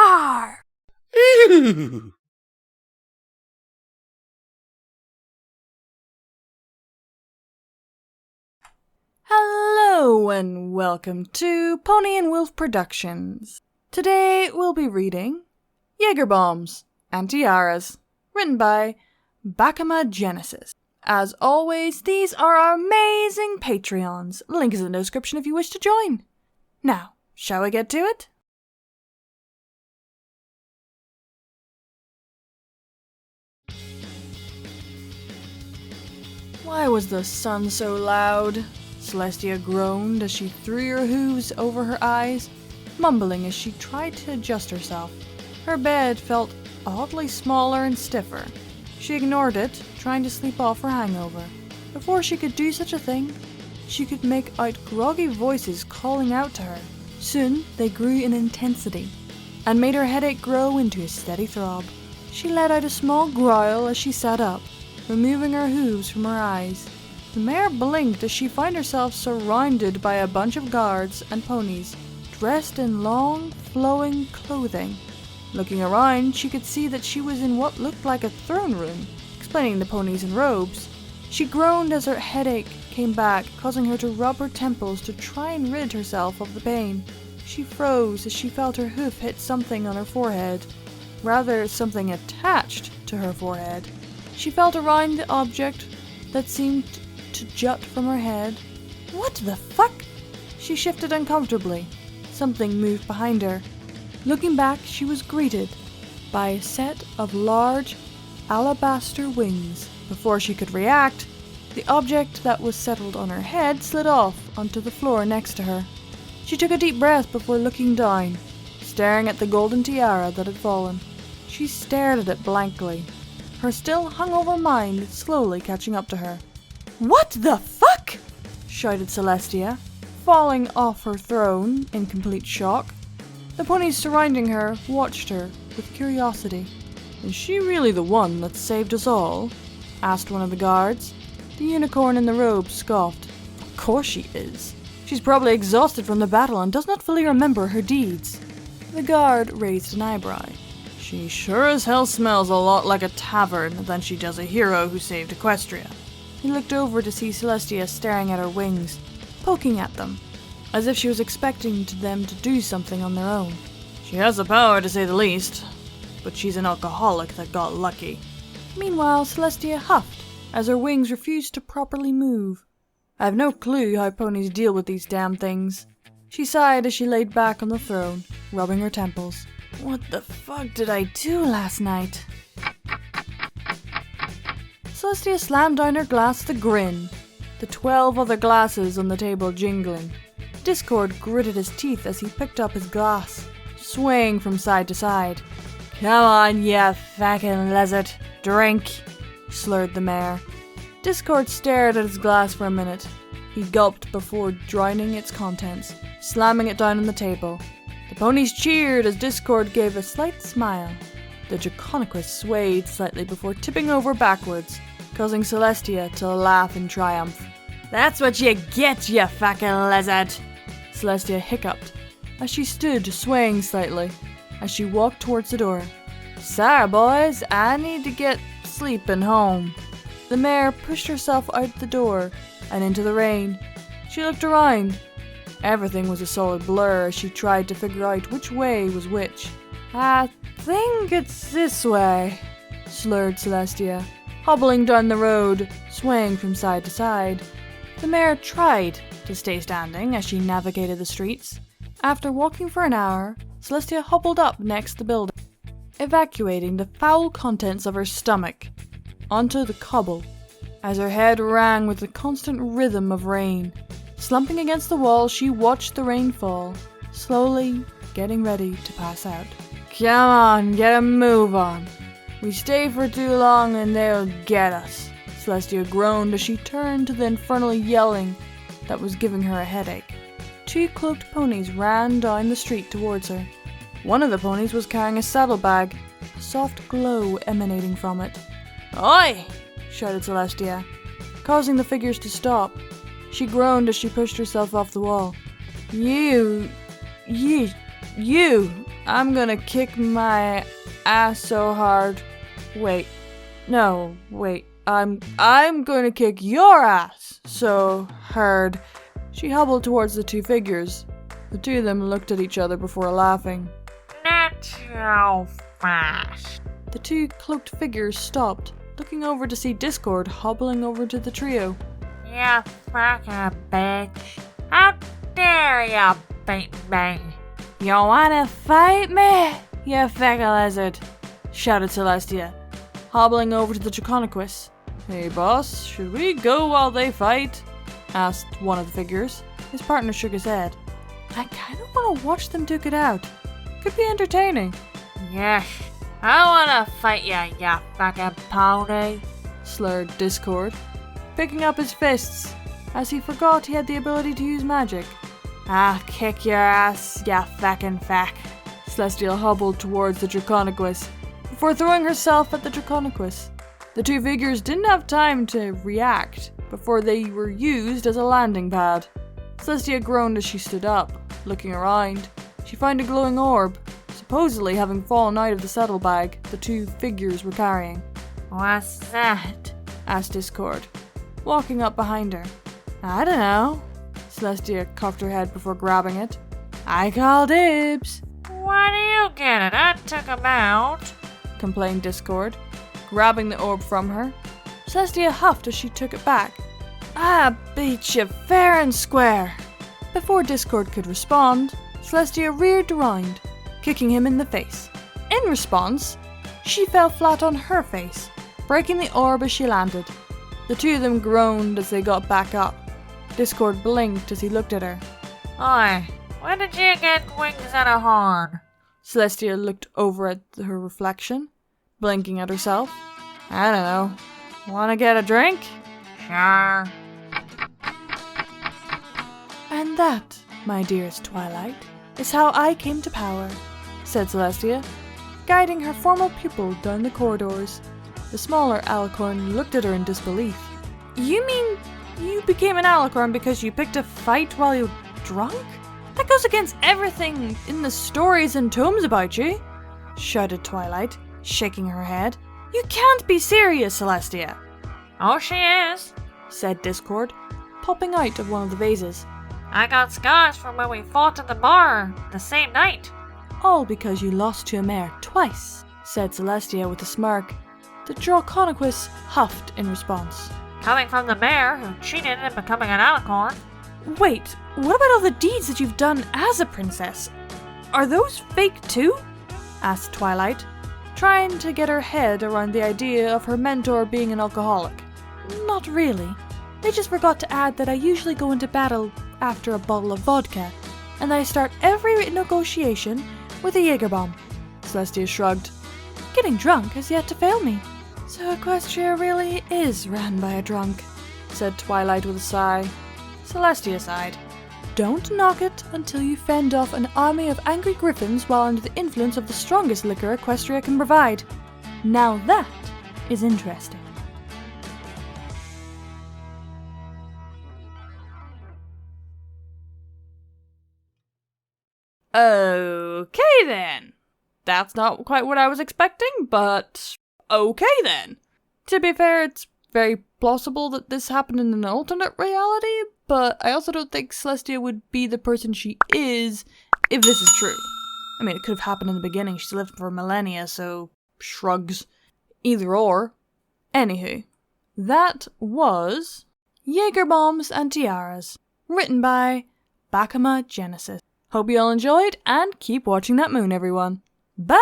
Rawr! Ew. Hello and welcome to Pony&Wolf Productions. Today we'll be reading Jaegerbombs and Tiaras, written by Bakmah Genesis. As always, these are our amazing Patreons. Link is in the description if you wish to join. Now, shall we get to it? Why was the sun so loud? Celestia groaned as she threw her hooves over her eyes, mumbling as she tried to adjust herself. Her bed felt oddly smaller and stiffer. She ignored it, trying to sleep off her hangover. Before she could do such a thing, she could make out groggy voices calling out to her. Soon they grew in intensity, and made her headache grow into a steady throb. She let out a small growl as she sat up, removing her hooves from her eyes. The mare blinked as she found herself surrounded by a bunch of guards and ponies, dressed in long, flowing clothing. Looking around, she could see that she was in what looked like a throne room, explaining the ponies in robes. She groaned as her headache came back, causing her to rub her temples to try and rid herself of the pain. She froze as she felt her hoof hit something on her forehead, rather something attached to her forehead. She felt around the object that seemed to jut from her head. What the fuck? She shifted uncomfortably. Something moved behind her. Looking back, she was greeted by a set of large alabaster wings. Before she could react, the object that was settled on her head slid off onto the floor next to her. She took a deep breath before looking down, staring at the golden tiara that had fallen. She stared at it blankly, her still hungover mind slowly catching up to her. "What the fuck?" shouted Celestia, falling off her throne in complete shock. The ponies surrounding her watched her with curiosity. "Is she really the one that saved us all?" asked one of the guards. The unicorn in the robe scoffed. "Of course she is. She's probably exhausted from the battle and does not fully remember her deeds." The guard raised an eyebrow. "She sure as hell smells a lot like a tavern than she does a hero who saved Equestria." He looked over to see Celestia staring at her wings, poking at them, as if she was expecting them to do something on their own. "She has the power, to say the least, but she's an alcoholic that got lucky." Meanwhile, Celestia huffed as her wings refused to properly move. "I have no clue how ponies deal with these damn things." She sighed as she laid back on the throne, rubbing her temples. "What the fuck did I do last night?" Celestia slammed down her glass with a grin, the 12 other glasses on the table jingling. Discord gritted his teeth as he picked up his glass, swaying from side to side. "Come on, you fucking lizard, drink," slurred the mare. Discord stared at his glass for a minute. He gulped before drowning its contents, slamming it down on the table. The ponies cheered as Discord gave a slight smile. The Draconequus swayed slightly before tipping over backwards, causing Celestia to laugh in triumph. "That's what you get, you fucking lizard!" Celestia hiccuped as she stood swaying slightly as she walked towards the door. "Sorry, boys, I need to get sleeping home." The mare pushed herself out the door and into the rain. She looked around. Everything was a solid blur as she tried to figure out which way was which. "I think it's this way," slurred Celestia, hobbling down the road, swaying from side to side. The mare tried to stay standing as she navigated the streets. After walking for an hour, Celestia hobbled up next the building, evacuating the foul contents of her stomach onto the cobble as her head rang with the constant rhythm of rain. Slumping against the wall, she watched the rain fall, slowly getting ready to pass out. "Come on, get a move on. We stay for too long and they'll get us." Celestia groaned as she turned to the infernal yelling that was giving her a headache. 2 cloaked ponies ran down the street towards her. One of the ponies was carrying a saddlebag, a soft glow emanating from it. "Oi!" shouted Celestia, causing the figures to stop. She groaned as she pushed herself off the wall. You, I'm gonna kick my ass so hard. Wait. No, wait. I'm gonna kick your ass so hard. She hobbled towards the two figures. The two of them looked at each other before laughing. Not so fast. The two cloaked figures stopped, looking over to see Discord hobbling over to the trio. You fucking bitch. How dare you beat me? You wanna fight me, you feckle lizard? Shouted Celestia, hobbling over to the Draconequus. Hey boss, should we go while they fight? Asked one of the figures. His partner shook his head. I kinda wanna watch them duke it out. Could be entertaining. Yes, I wanna fight you, you fucking pony. Slurred Discord, picking up his fists as he forgot he had the ability to use magic. I'll kick your ass, ya fucking fack. Celestial hobbled towards the Draconequus before throwing herself at the Draconequus. The two figures didn't have time to react before they were used as a landing pad. Celestia groaned as she stood up. Looking around, she found a glowing orb, supposedly having fallen out of the saddlebag the two figures were carrying. What's that? Asked Discord, walking up behind her. I don't know. Celestia cocked her head before grabbing it. I call dibs. Why do you get it? I took him out. Complained Discord, grabbing the orb from her. Celestia huffed as she took it back. I beat you fair and square. Before Discord could respond, Celestia reared around, kicking him in the face. In response, she fell flat on her face, breaking the orb as she landed. The two of them groaned as they got back up. Discord blinked as he looked at her. Oi, when did you get wings and a horn? Celestia looked over at her reflection, blinking at herself. I don't know. Wanna get a drink? Sure. And that, my dearest Twilight, is how I came to power, said Celestia, guiding her former pupil down the corridors. The smaller alicorn looked at her in disbelief. You mean you became an alicorn because you picked a fight while you were drunk? That goes against everything in the stories and tomes about you, shouted Twilight, shaking her head. You can't be serious, Celestia. Oh, she is, said Discord, popping out of one of the vases. I got scars from when we fought in the bar the same night. All because you lost to a mare twice, said Celestia with a smirk. The Draconequus huffed in response. Coming from the mayor who cheated in becoming an alicorn. Wait, what about all the deeds that you've done as a princess? Are those fake too? Asked Twilight, trying to get her head around the idea of her mentor being an alcoholic. Not really. They just forgot to add that I usually go into battle after a bottle of vodka, and I start every negotiation with a Jaegerbomb. Celestia shrugged. Getting drunk has yet to fail me. So Equestria really is ran by a drunk, said Twilight with a sigh. Celestia sighed. Don't knock it until you fend off an army of angry griffins while under the influence of the strongest liquor Equestria can provide. Now that is interesting. Okay then. That's not quite what I was expecting, but okay then. To be fair, it's very plausible that this happened in an alternate reality, but I also don't think Celestia would be the person she is if this is true. I mean, it could have happened in the beginning. She's lived for millennia, so shrugs. Either or. Anywho, that was Jaegerbombs and Tiaras, written by Bakmah Genesis. Hope you all enjoyed, and keep watching that moon, everyone. Bye!